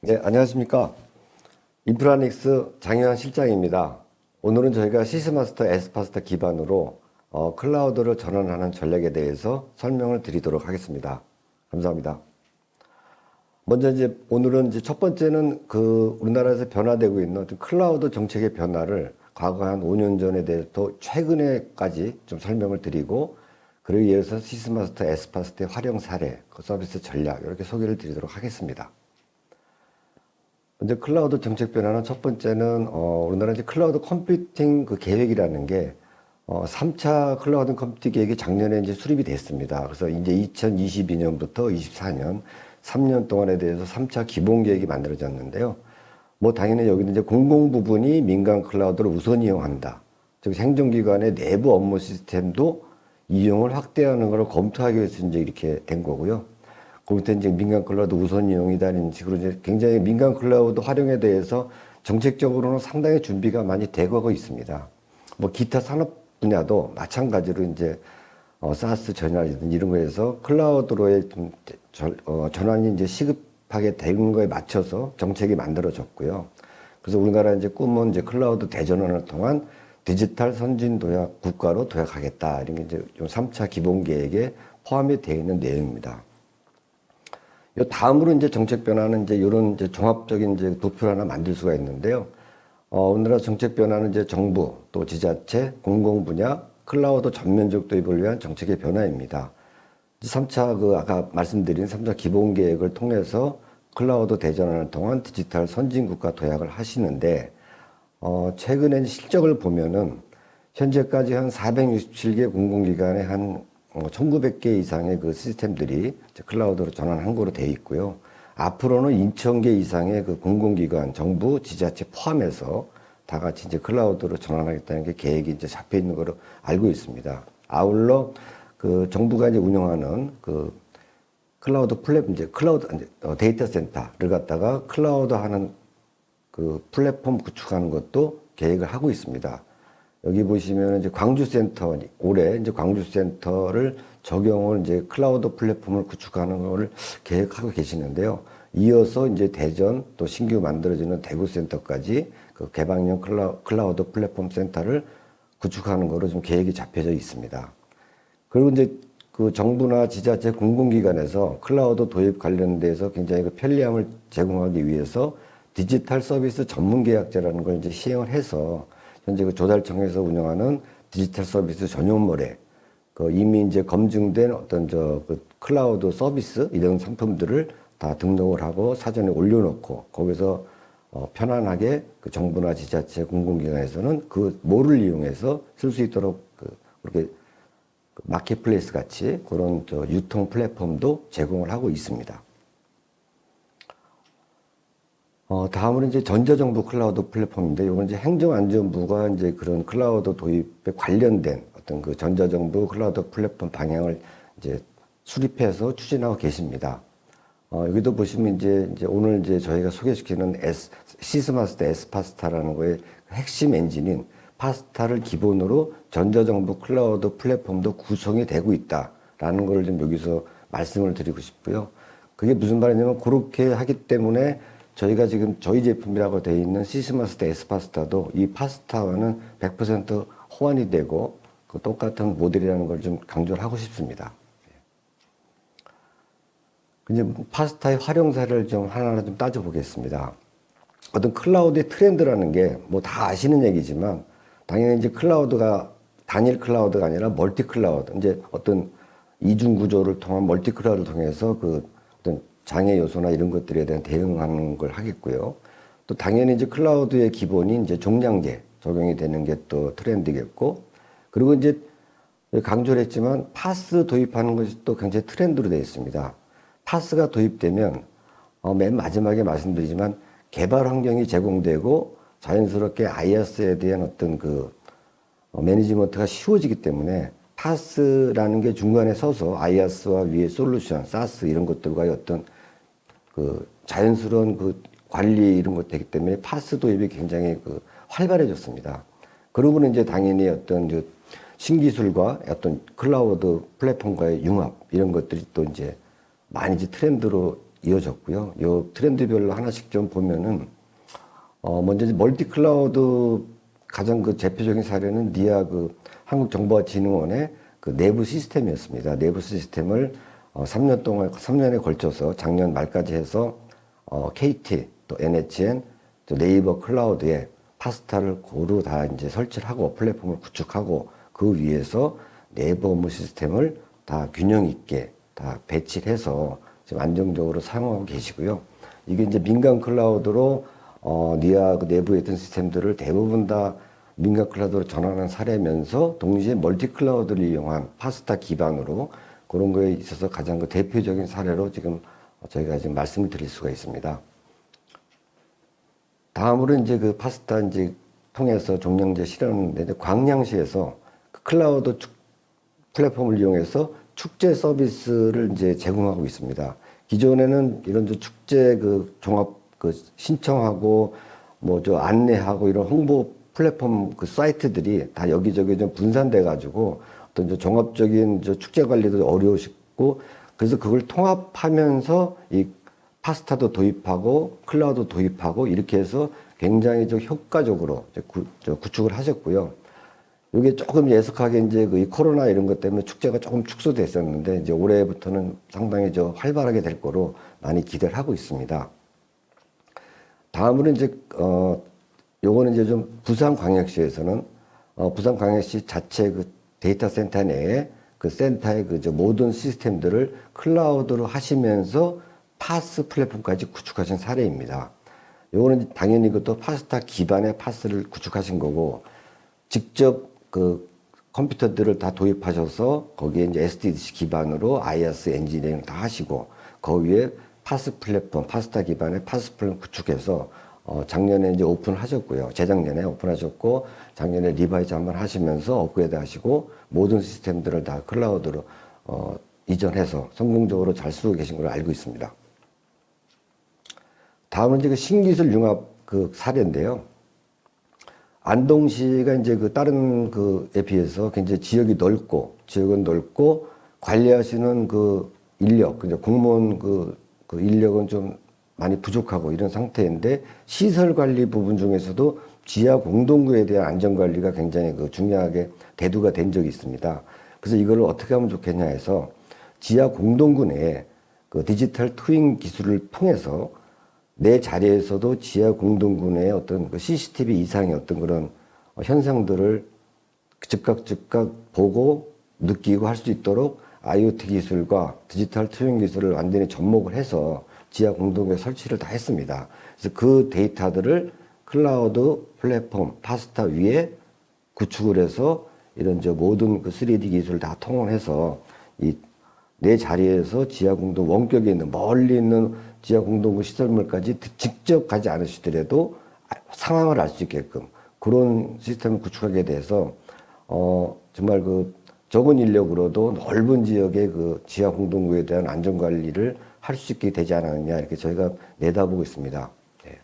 네, 안녕하십니까. 인프라닉스 장유한 실장입니다. 오늘은 저희가 시스마스터 S파스타 기반으로 클라우드를 전환하는 전략에 대해서 설명을 드리도록 하겠습니다. 감사합니다. 먼저 오늘은 첫 번째는 우리나라에서 변화되고 있는 클라우드 정책의 변화를 과거 한 5년 전에 대해서 최근에까지 좀 설명을 드리고, 그러기 위해서 시스마스터 S파스타의 활용 사례, 그 서비스 전략 이렇게 소개를 드리도록 하겠습니다. 먼저 클라우드 정책 변화는 첫 번째는 우리나라 클라우드 컴퓨팅 계획이라는 게 3차 클라우드 컴퓨팅 계획이 작년에 수립이 됐습니다. 그래서 이제 2022년부터 24년 3년 동안에 대해서 3차 기본 계획이 만들어졌는데요. 뭐 당연히 여기는 공공 부분이 민간 클라우드를 우선 이용한다. 즉 행정기관의 내부 업무 시스템도 이용을 확대하는 것을 검토하기 위해서 이렇게 된 거고요. 거기서 민간 클라우드 우선 이용이다 이런 식으로 굉장히 민간 클라우드 활용에 대해서 정책적으로는 상당히 준비가 많이 되고 있습니다. 뭐 기타 산업 분야도 마찬가지로 사스 전환이든 이런 거에서 클라우드로의 전환이 시급하게 되는 거에 맞춰서 정책이 만들어졌고요. 그래서 우리나라 꿈은 클라우드 대전환을 통한 디지털 선진 도약 국가로 도약하겠다 이런 게 3차 기본 계획에 포함이 되어 있는 내용입니다. 다음으로 정책 변화는 이런 종합적인 도표를 하나 만들 수가 있는데요. 우리나라 정책 변화는 정부 또 지자체, 공공 분야, 클라우드 전면적 도입을 위한 정책의 변화입니다. 3차 아까 말씀드린 3차 기본 계획을 통해서 클라우드 대전환을 통한 디지털 선진국가 도약을 하시는데, 최근에 실적을 보면은 현재까지 한 467개 공공기관에 한 1900개 이상의 시스템들이 클라우드로 전환한 거로 되어 있고요. 앞으로는 2000개 이상의 공공기관, 정부, 지자체 포함해서 다 같이 클라우드로 전환하겠다는 게 계획이 잡혀 있는 거로 알고 있습니다. 아울러 정부가 운영하는 클라우드 클라우드 데이터 센터를 갖다가 클라우드 하는 플랫폼 구축하는 것도 계획을 하고 있습니다. 여기 보시면 광주센터, 올해 광주센터를 적용을 클라우드 플랫폼을 구축하는 걸 계획하고 계시는데요. 이어서 대전 또 신규 만들어지는 대구센터까지 개방형 클라우드 플랫폼 센터를 구축하는 거로 좀 계획이 잡혀져 있습니다. 그리고 정부나 지자체 공공기관에서 클라우드 도입 관련돼서 굉장히 편리함을 제공하기 위해서 디지털 서비스 전문 계약제라는 걸 시행을 해서 현재 조달청에서 운영하는 디지털 서비스 전용물에 이미 검증된 어떤 클라우드 서비스 이런 상품들을 다 등록을 하고 사전에 올려놓고 거기서 편안하게 정부나 지자체 공공기관에서는 뭐를 이용해서 쓸 수 있도록 그렇게 마켓플레이스 같이 그런 유통 플랫폼도 제공을 하고 있습니다. 다음은 전자정부 클라우드 플랫폼인데, 이건 행정안전부가 그런 클라우드 도입에 관련된 어떤 전자정부 클라우드 플랫폼 방향을 수립해서 추진하고 계십니다. 여기도 보시면 오늘 저희가 소개시키는 시스마스터 S파스타라는 거의 핵심 엔진인 파스타를 기본으로 전자정부 클라우드 플랫폼도 구성이 되고 있다라는 걸 여기서 말씀을 드리고 싶고요. 그게 무슨 말이냐면, 그렇게 하기 때문에 저희가 지금 저희 제품이라고 되어 있는 시스마스터 S파스타도 이 파스타와는 100% 호환이 되고 똑같은 모델이라는 걸 좀 강조를 하고 싶습니다. 이제 파스타의 활용 사례를 하나하나 따져보겠습니다. 어떤 클라우드의 트렌드라는 게 뭐 다 아시는 얘기지만, 당연히 클라우드가 단일 클라우드가 아니라 멀티 클라우드, 어떤 이중 구조를 통한 멀티 클라우드를 통해서 어떤 장애 요소나 이런 것들에 대한 대응하는 걸 하겠고요. 또 당연히 클라우드의 기본이 종량제 적용이 되는 게 또 트렌드겠고, 그리고 강조를 했지만 파스 도입하는 것이 또 굉장히 트렌드로 되어 있습니다. 파스가 도입되면 맨 마지막에 말씀드리지만 개발 환경이 제공되고 자연스럽게 IaaS에 대한 어떤 매니지먼트가 쉬워지기 때문에 파스라는 게 중간에 서서 IaaS와 위에 솔루션, 사스 이런 것들과의 어떤 자연스러운 관리 이런 것 되기 때문에 파스 도입이 굉장히 활발해졌습니다. 그러고는 당연히 어떤 신기술과 어떤 클라우드 플랫폼과의 융합 이런 것들이 또 많이 트렌드로 이어졌고요. 요 트렌드별로 하나씩 좀 보면은 먼저 이제 멀티 클라우드 가장 그 대표적인 사례는 니아 그 한국정보화진흥원의 그 내부 시스템이었습니다. 내부 시스템을 3년에 걸쳐서 작년 말까지 해서 KT 또 NHN 또 네이버 클라우드에 파스타를 고루 다 이제 설치를 하고 플랫폼을 구축하고 그 위에서 내부 업무 시스템을 다 균형 있게 다 배치를 해서 지금 안정적으로 사용하고 계시고요. 이게 이제 민간 클라우드로 니아 그 내부에 있던 시스템들을 대부분 다 민간 클라우드로 전환한 사례면서 동시에 멀티 클라우드를 이용한 파스타 기반으로 그런 거에 있어서 가장 그 대표적인 사례로 지금 저희가 지금 말씀을 드릴 수가 있습니다. 다음으로 이제 그 파스타 이제 통해서 종량제 실현하는데 광양시에서 그 클라우드 플랫폼을 이용해서 축제 서비스를 이제 제공하고 있습니다. 기존에는 이런 축제 그 종합 그 신청하고 뭐 저 안내하고 이런 홍보 플랫폼 그 사이트들이 다 여기저기 좀 분산돼 가지고 어떤 저 종합적인 저 축제 관리도 어려우시고 그래서 그걸 통합하면서 이 파스타도 도입하고 클라우드 도입하고 이렇게 해서 굉장히 좀 효과적으로 구축을 하셨고요. 이게 조금 예속하게 이제 그 코로나 이런 것 때문에 축제가 조금 축소됐었는데 이제 올해부터는 상당히 저 활발하게 될 거로 많이 기대를 하고 있습니다. 다음으로 이제 요거는 이제 좀 부산광역시에서는 부산광역시 자체 그 데이터 센터 내에 그 센터의 그 저 모든 시스템들을 클라우드로 하시면서 파스 플랫폼까지 구축하신 사례입니다. 요거는 당연히 그것도 파스타 기반의 파스를 구축하신 거고 직접 그 컴퓨터들을 다 도입하셔서 거기에 이제 SDDC 기반으로 IaaS 엔지니어링 다 하시고 그 위에 파스 플랫폼, 파스타 기반의 파스 플랫폼 구축해서 작년에 이제 오픈하셨고요. 재작년에 오픈하셨고 작년에 리바이즈 한번 하시면서 업그레이드 하시고 모든 시스템들을 다 클라우드로 이전해서 성공적으로 잘 쓰고 계신 걸로 알고 있습니다. 다음은 이제 그 신기술 융합 그 사례인데요. 안동시가 이제 그 다른 그에 비해서 굉장히 지역은 넓고 관리하시는 그 인력, 이제 공무원 그 인력은 좀 많이 부족하고 이런 상태인데 시설 관리 부분 중에서도 지하 공동구에 대한 안전 관리가 굉장히 그 중요하게 대두가 된 적이 있습니다. 그래서 이걸 어떻게 하면 좋겠냐 해서 지하 공동구 내에 그 디지털 트윈 기술을 통해서 내 자리에서도 지하 공동구 내에 어떤 그 CCTV 이상의 어떤 그런 현상들을 즉각 보고 느끼고 할 수 있도록 IoT 기술과 디지털 트윈 기술을 완전히 접목을 해서 지하 공동구에 설치를 다 했습니다. 그래서 그 데이터들을 클라우드 플랫폼 파스타 위에 구축을 해서 이런 저 모든 그 3D 기술을 다 통합해서 이 내 자리에서 지하 공동 원격에 있는 멀리 있는 지하 공동구 시설물까지 직접 가지 않으시더라도 상황을 알 수 있게끔 그런 시스템을 구축하게 돼서 정말 그 적은 인력으로도 넓은 지역의 그 지하 공동구에 대한 안전 관리를 할 수 있게 되지 않았느냐 이렇게 저희가 내다보고 있습니다. 네.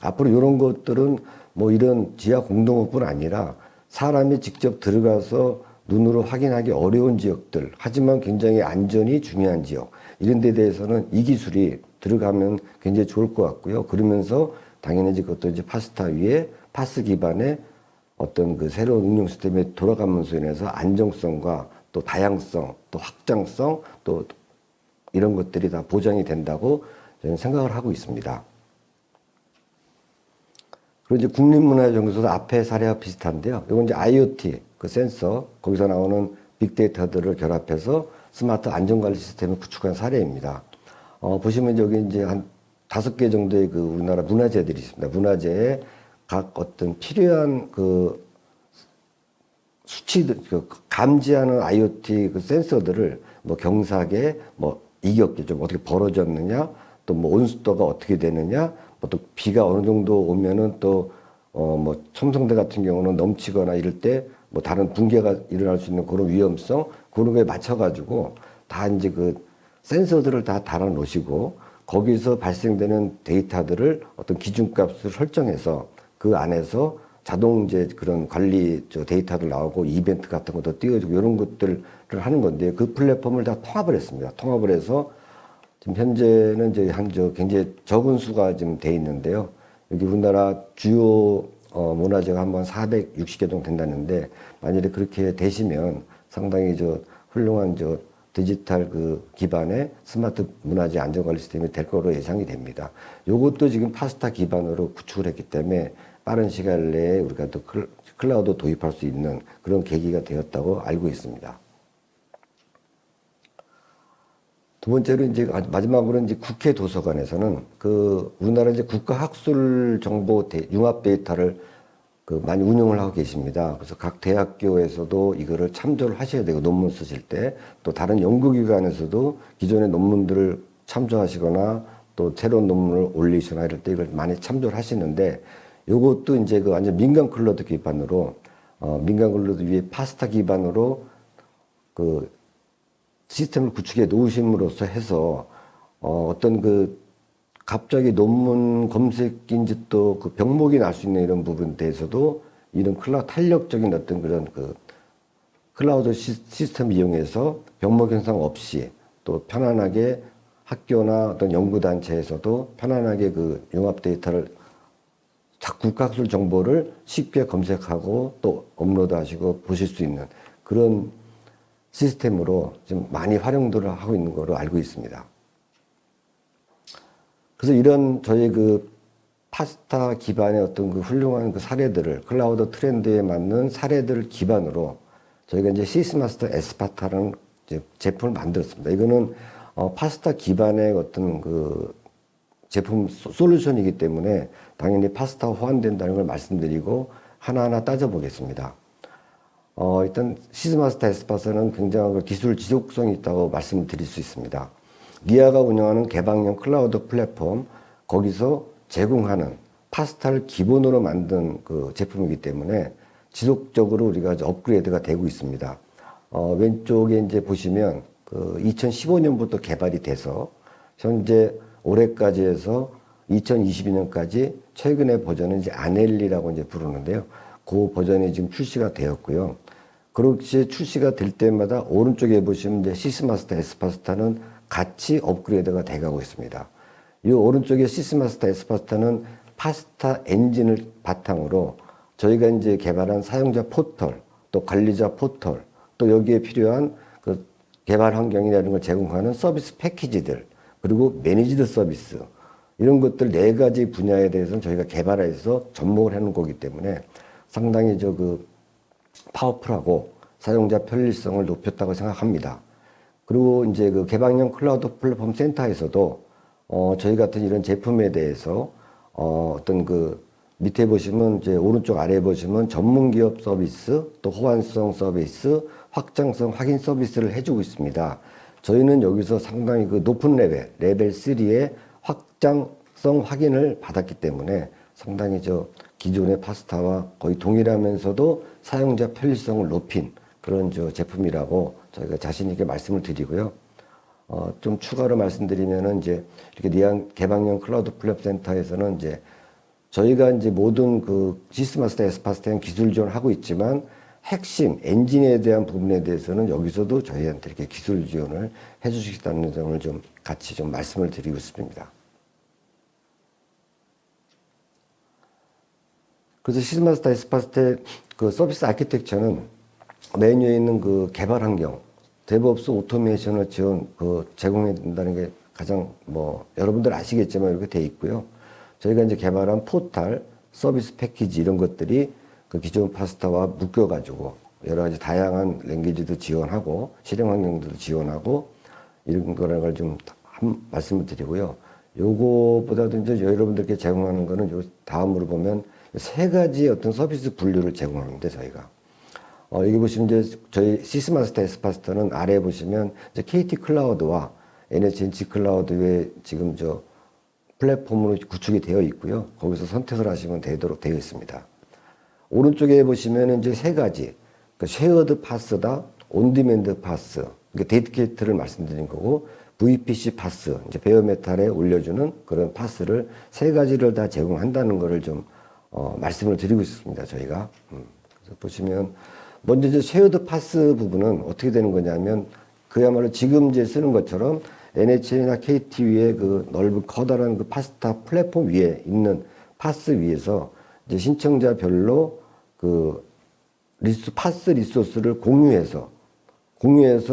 앞으로 이런 것들은 뭐 이런 지하 공동구뿐 아니라 사람이 직접 들어가서 눈으로 확인하기 어려운 지역들, 하지만 굉장히 안전이 중요한 지역, 이런 데 대해서는 이 기술이 들어가면 굉장히 좋을 것 같고요. 그러면서 당연히 그것도 이제 파스타 위에 파스 기반의 어떤 그 새로운 응용 시스템에 돌아가면서 인해서 안정성과 또 다양성, 또 확장성, 또 이런 것들이 다 보장이 된다고 저는 생각을 하고 있습니다. 그리고 이제 국립문화유적소도 앞에 사례와 비슷한데요. 이건 이제 IoT, 그 센서, 거기서 나오는 빅데이터들을 결합해서 스마트 안전관리 시스템을 구축한 사례입니다. 보시면 여기 이제 한 5개 정도의 그 우리나라 문화재들이 있습니다. 문화재에 각 어떤 필요한 그 수치들, 그 감지하는 IoT 그 센서들을 뭐 경사계, 뭐 이격계 좀 어떻게 벌어졌느냐, 또 뭐 온습도가 어떻게 되느냐, 뭐 또 비가 어느 정도 오면은 또 뭐 첨성대 같은 경우는 넘치거나 이럴 때 뭐 다른 붕괴가 일어날 수 있는 그런 위험성 그런 거에 맞춰가지고 다 이제 그 센서들을 다 달아 놓으시고 거기서 발생되는 데이터들을 어떤 기준값을 설정해서 그 안에서 자동 이제 그런 관리 데이터들 나오고 이벤트 같은 것도 띄워주고 이런 것들을 하는 건데 그 플랫폼을 다 통합을 했습니다. 통합을 해서 지금 현재는 이제 굉장히 적은 수가 지금 돼 있는데요. 여기 우리나라 주요 문화재가 한번 460개 정도 된다는데, 만일에 그렇게 되시면 상당히 훌륭한 디지털 기반의 스마트 문화재 안전관리 시스템이 될 거로 예상이 됩니다. 요것도 지금 파스타 기반으로 구축을 했기 때문에 빠른 시간 내에 우리가 또 클라우드 도입할 수 있는 그런 계기가 되었다고 알고 있습니다. 두 번째로 이제 마지막으로 이제 국회 도서관에서는 우리나라 이제 국가학술정보 융합 데이터를 많이 운영을 하고 계십니다. 그래서 각 대학교에서도 이거를 참조를 하셔야 되고, 논문 쓰실 때 또 다른 연구기관에서도 기존의 논문들을 참조하시거나 또 새로운 논문을 올리시거나 이럴 때 이걸 많이 참조를 하시는데, 요것도 이제 완전 민간 클라우드 기반으로 민간 클라우드 위에 파스타 기반으로 시스템을 구축해 놓으심으로써 해서 어떤 갑자기 논문 검색인지 또 병목이 날 수 있는 이런 부분에 대해서도 이런 탄력적인 어떤 그런 클라우드 시스템 이용해서 병목 현상 없이 또 편안하게 학교나 어떤 연구단체에서도 편안하게 융합 데이터를 국가학술 정보를 쉽게 검색하고 또 업로드하시고 보실 수 있는 그런 시스템으로 좀 많이 활용들을 하고 있는 거로 알고 있습니다. 그래서 이런 저희 파스타 기반의 어떤 훌륭한 사례들을 클라우드 트렌드에 맞는 사례들을 기반으로 저희가 이제 시스마스터 에스파타라는 제품을 만들었습니다. 이거는 파스타 기반의 어떤 제품 솔루션이기 때문에 당연히 파스타와 호환된다는 걸 말씀드리고 하나하나 따져보겠습니다. 일단 시스마스터 에스파타는 굉장한 기술 지속성이 있다고 말씀드릴 수 있습니다. 리아가 운영하는 개방형 클라우드 플랫폼, 거기서 제공하는 파스타를 기본으로 만든 제품이기 때문에 지속적으로 우리가 업그레이드가 되고 있습니다. 왼쪽에 이제 보시면 2015년부터 개발이 돼서 현재 올해까지 해서 2022년까지 최근의 버전은 이제 아넬리라고 이제 부르는데요. 그 버전이 지금 출시가 되었고요. 그렇게 출시가 될 때마다 오른쪽에 보시면 이제 시스마스터 에스파스타는 같이 업그레이드가 돼가고 있습니다. 이 오른쪽에 시스마스터 에스파스타는 파스타 엔진을 바탕으로 저희가 이제 개발한 사용자 포털, 또 관리자 포털, 또 여기에 필요한 개발 환경이라는 걸 제공하는 서비스 패키지들, 그리고 매니지드 서비스, 이런 것들 4가지 분야에 대해서는 저희가 개발해서 접목을 해놓은 거기 때문에 상당히 파워풀하고 사용자 편리성을 높였다고 생각합니다. 그리고 이제 개방형 클라우드 플랫폼 센터에서도 저희 같은 이런 제품에 대해서 어떤 밑에 보시면 이제 오른쪽 아래에 보시면 전문 기업 서비스, 또 호환성 서비스, 확장성 확인 서비스를 해주고 있습니다. 저희는 여기서 상당히 높은 레벨 3의 확장성 확인을 받았기 때문에 상당히 기존의 파스타와 거의 동일하면서도 사용자 편리성을 높인 그런 제품이라고 저희가 자신 있게 말씀을 드리고요. 좀 추가로 말씀드리면은 이제 이렇게 개방형 클라우드 플랫폼 센터에서는 이제 저희가 이제 모든 시스마스터 에스파스타는 기술 지원을 하고 있지만 핵심 엔진에 대한 부분에 대해서는 여기서도 저희한테 이렇게 기술 지원을 해주시겠다는 점을 좀 같이 좀 말씀을 드리고 싶습니다. 그래서 시스마스터 에스파스타의 서비스 아키텍처는 메뉴에 있는 개발 환경, 데브옵스 오토메이션을 제공해 준다는 게 가장 여러분들 아시겠지만 이렇게 돼 있고요. 저희가 이제 개발한 포탈, 서비스 패키지 이런 것들이 기존 파스타와 묶여가지고 여러 가지 다양한 랭귀지도 지원하고 실행 환경들도 지원하고 이런 거라는 걸 좀 말씀을 드리고요. 요거보다도 이제 여러분들께 제공하는 거는 요 다음으로 보면 3가지 어떤 서비스 분류를 제공하는데 저희가 여기 보시면 이제 저희 시스마스터 에스파스타는 아래에 보시면 이제 KT 클라우드와 NHNG 클라우드에 지금 플랫폼으로 구축이 되어 있고요. 거기서 선택을 하시면 되도록 되어 있습니다. 오른쪽에 보시면 이제 3가지, 쉐어드 파스다, 온디맨드 파스, 데디케이트를 말씀드린 거고, VPC 파스, 이제 베어메탈에 올려주는 그런 파스를 3가지를 다 제공한다는 것을 좀 말씀을 드리고 있습니다. 저희가. 그래서 보시면 먼저 이제 쉐어드 파스 부분은 어떻게 되는 거냐면 그야말로 지금 이제 쓰는 것처럼 NHN이나 KT 위에 그 넓은 커다란 그 파스타 플랫폼 위에 있는 파스 위에서 이제 신청자별로 그 파스 리소스를 공유해서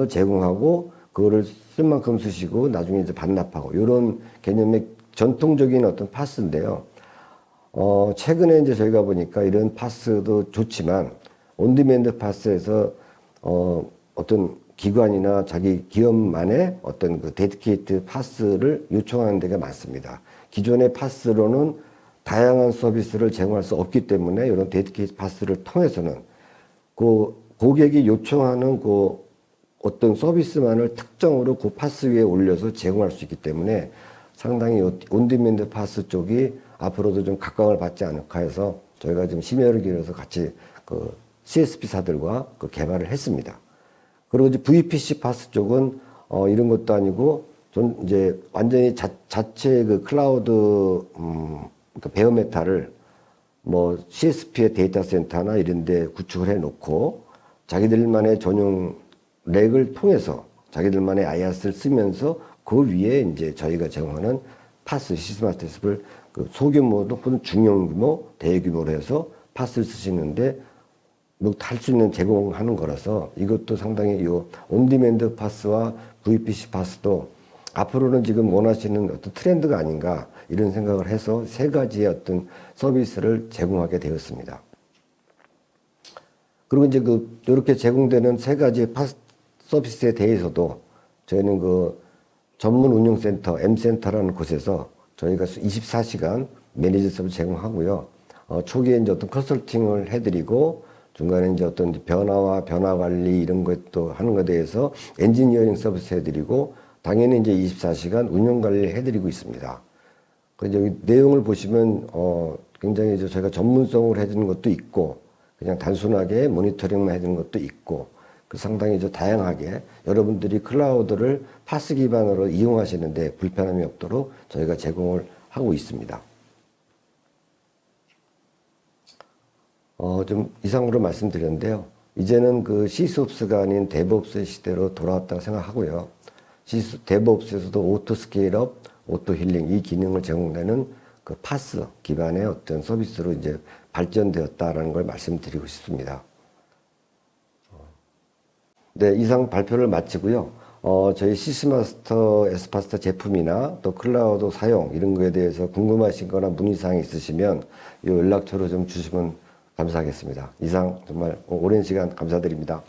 제공하고 그거를 쓸 만큼 쓰시고 나중에 이제 반납하고 이런 개념의 전통적인 어떤 파스인데요. 최근에 이제 저희가 보니까 이런 파스도 좋지만 온디맨드 파스에서 어떤 기관이나 자기 기업만의 어떤 그 데디케이트 파스를 요청하는 데가 많습니다. 기존의 파스로는 다양한 서비스를 제공할 수 없기 때문에 이런 데디케이트 파스를 통해서는 그 고객이 요청하는 그 어떤 서비스만을 특정으로 그 파스 위에 올려서 제공할 수 있기 때문에 상당히 온디맨드 파스 쪽이 앞으로도 좀 각광을 받지 않을까 해서 저희가 좀 심혈을 기울여서 같이 그 CSP사들과 그 개발을 했습니다. 그리고 이제 VPC 파스 쪽은 이런 것도 아니고 전 이제 완전히 자체 그 클라우드 그러니까 베어메타를 뭐 CSP의 데이터 센터나 이런 데 구축을 해 놓고 자기들만의 전용 렉을 통해서 자기들만의 IaaS를 쓰면서 그 위에 이제 저희가 제공하는 파스 시스마스를 그 소규모 또는 중형규모, 대규모로 해서 파스를 쓰시는데 뭐 할 수 있는 제공하는 거라서 이것도 상당히 요 온디맨드 파스와 VPC 파스도 앞으로는 지금 원하시는 어떤 트렌드가 아닌가 이런 생각을 해서 세 가지의 어떤 서비스를 제공하게 되었습니다. 그리고 이제 이렇게 제공되는 세 가지의 파스 서비스에 대해서도 저희는 그 전문 운영센터, M센터라는 곳에서 저희가 24시간 매니저 서비스 제공하고요. 초기에 이제 어떤 컨설팅을 해드리고 중간에 이제 어떤 변화 관리 이런 것도 하는 것에 대해서 엔지니어링 서비스 해드리고 당연히 이제 24시간 운영 관리를 해드리고 있습니다. 그래서 여기 내용을 보시면 굉장히 이제 저희가 전문성을 해주는 것도 있고 그냥 단순하게 모니터링만 해주는 것도 있고 그 상당히 좀 다양하게 여러분들이 클라우드를 파스 기반으로 이용하시는데 불편함이 없도록 저희가 제공을 하고 있습니다. 좀 이상으로 말씀드렸는데요. 이제는 그 시스옵스가 아닌 데브옵스의 시대로 돌아왔다고 생각하고요. 데브옵스에서도 오토 스케일업, 오토 힐링 이 기능을 제공되는 그 파스 기반의 어떤 서비스로 이제 발전되었다라는 걸 말씀드리고 싶습니다. 네, 이상 발표를 마치고요. 저희 시스마스터 에스파스타 제품이나 또 클라우드 사용 이런 거에 대해서 궁금하신 거나 문의사항이 있으시면 이 연락처로 좀 주시면 감사하겠습니다. 이상 정말 오랜 시간 감사드립니다.